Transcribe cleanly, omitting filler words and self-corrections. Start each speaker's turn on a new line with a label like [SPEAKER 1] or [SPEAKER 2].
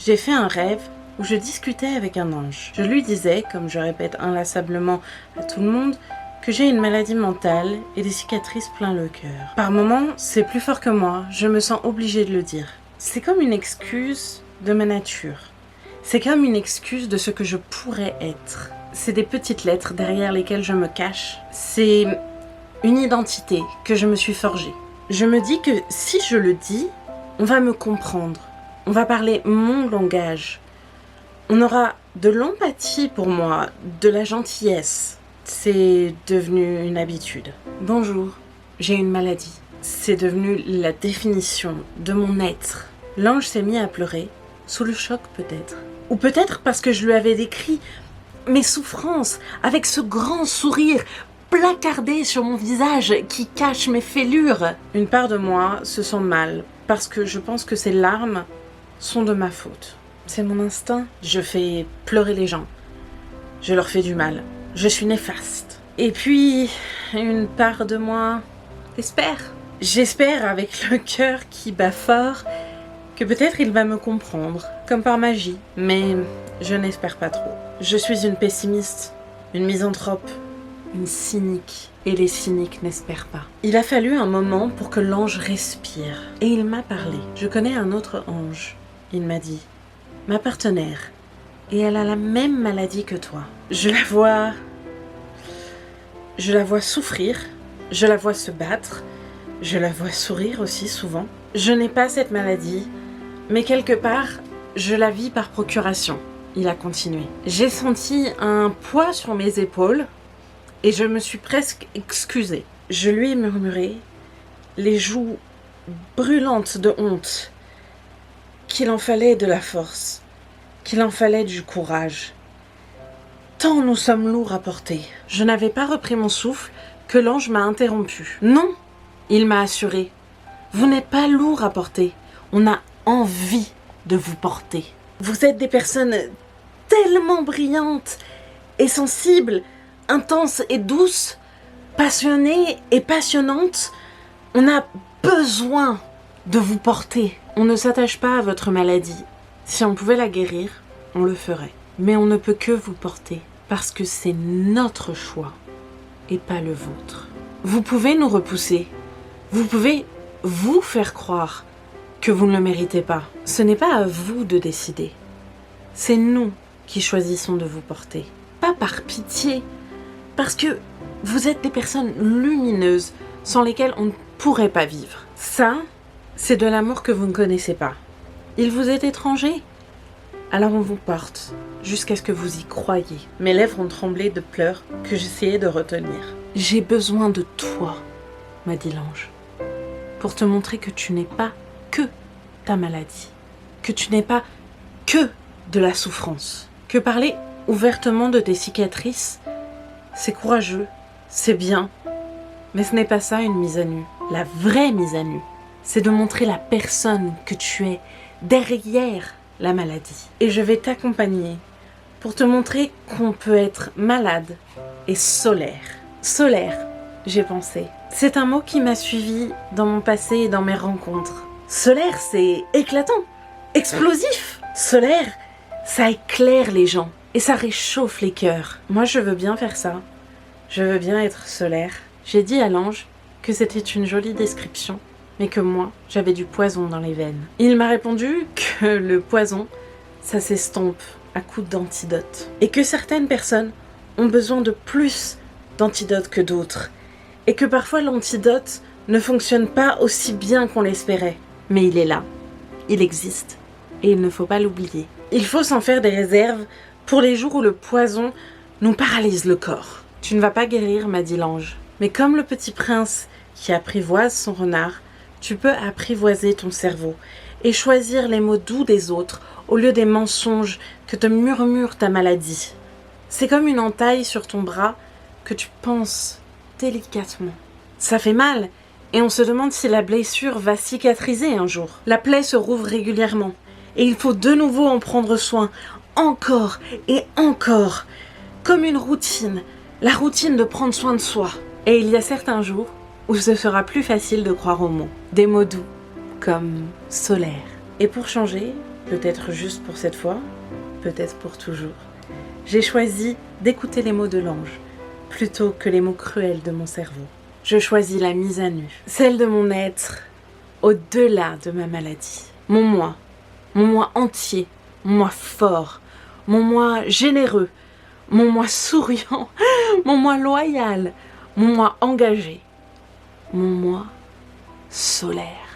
[SPEAKER 1] J'ai fait un rêve où je discutais avec un ange. Je lui disais, comme je répète inlassablement à tout le monde, que j'ai une maladie mentale et des cicatrices plein le cœur. Par moments, c'est plus fort que moi, je me sens obligée de le dire. C'est comme une excuse de ma nature. C'est comme une excuse de ce que je pourrais être. C'est des petites lettres derrière lesquelles je me cache. C'est une identité que je me suis forgée. Je me dis que si je le dis, on va me comprendre. On va parler mon langage. On aura de l'empathie pour moi, de la gentillesse. C'est devenu une habitude. Bonjour, j'ai une maladie. C'est devenu la définition de mon être. L'ange s'est mis à pleurer, sous le choc peut-être. Ou peut-être parce que je lui avais décrit mes souffrances avec ce grand sourire placardé sur mon visage qui cache mes fêlures. Une part de moi se sent mal parce que je pense que ces larmes sont de ma faute. C'est mon instinct. Je fais pleurer les gens. Je leur fais du mal. Je suis néfaste. Et puis, une part de moi espère. J'espère avec le cœur qui bat fort que peut-être il va me comprendre, comme par magie. Mais je n'espère pas trop. Je suis une pessimiste, une misanthrope, une cynique. Et les cyniques n'espèrent pas. Il a fallu un moment pour que l'ange respire. Et il m'a parlé. Je connais un autre ange. Il m'a dit, ma partenaire, et elle a la même maladie que toi. Je la vois souffrir, je la vois se battre, je la vois sourire aussi souvent. Je n'ai pas cette maladie, mais quelque part, je la vis par procuration. Il a continué. J'ai senti un poids sur mes épaules et je me suis presque excusée. Je lui ai murmuré, les joues brûlantes de honte, qu'il en fallait de la force, qu'il en fallait du courage. Tant nous sommes lourds à porter. Je n'avais pas repris mon souffle que l'ange m'a interrompu. Non, il m'a assuré. Vous n'êtes pas lourds à porter. On a envie de vous porter. Vous êtes des personnes tellement brillantes et sensibles, intenses et douces, passionnées et passionnantes. On a besoin de vous porter. On ne s'attache pas à votre maladie. Si on pouvait la guérir, on le ferait. Mais on ne peut que vous porter, parce que c'est notre choix, et pas le vôtre. Vous pouvez nous repousser. Vous pouvez vous faire croire que vous ne le méritez pas. Ce n'est pas à vous de décider. C'est nous qui choisissons de vous porter. Pas par pitié, parce que vous êtes des personnes lumineuses sans lesquelles on ne pourrait pas vivre. Ça, c'est de l'amour que vous ne connaissez pas. Il vous est étranger. Alors on vous porte, jusqu'à ce que vous y croyiez. Mes lèvres ont tremblé de pleurs que j'essayais de retenir. J'ai besoin de toi, m'a dit l'ange, pour te montrer que tu n'es pas que ta maladie, que tu n'es pas que de la souffrance, que parler ouvertement de tes cicatrices, c'est courageux, c'est bien, mais ce n'est pas ça une mise à nu. La vraie mise à nu, c'est de montrer la personne que tu es derrière la maladie. Et je vais t'accompagner pour te montrer qu'on peut être malade et solaire. Solaire, j'ai pensé. C'est un mot qui m'a suivi dans mon passé et dans mes rencontres. Solaire, c'est éclatant, explosif. Solaire, ça éclaire les gens et ça réchauffe les cœurs. Moi, je veux bien faire ça. Je veux bien être solaire. J'ai dit à l'ange que c'était une jolie description, mais que moi, j'avais du poison dans les veines. Il m'a répondu que le poison, ça s'estompe à coups d'antidote. Et que certaines personnes ont besoin de plus d'antidote que d'autres. Et que parfois l'antidote ne fonctionne pas aussi bien qu'on l'espérait. Mais il est là, il existe, et il ne faut pas l'oublier. Il faut s'en faire des réserves pour les jours où le poison nous paralyse le corps. Tu ne vas pas guérir, m'a dit l'ange. Mais comme le petit prince qui apprivoise son renard, tu peux apprivoiser ton cerveau et choisir les mots doux des autres au lieu des mensonges que te murmure ta maladie. C'est comme une entaille sur ton bras que tu penses délicatement. Ça fait mal et on se demande si la blessure va cicatriser un jour. La plaie se rouvre régulièrement et il faut de nouveau en prendre soin, encore et encore, comme une routine, la routine de prendre soin de soi. Et il y a certains jours où ce sera plus facile de croire aux mots. Des mots doux, comme solaire. Et pour changer, Peut-être juste pour cette fois, peut-être pour toujours. J'ai choisi d'écouter les mots de l'ange, plutôt que les mots cruels de mon cerveau. Je choisis la mise à nu, celle de mon être, au-delà de ma maladie. Mon moi entier, mon moi fort, mon moi généreux, mon moi souriant, mon moi loyal, mon moi engagé, mon moi solaire.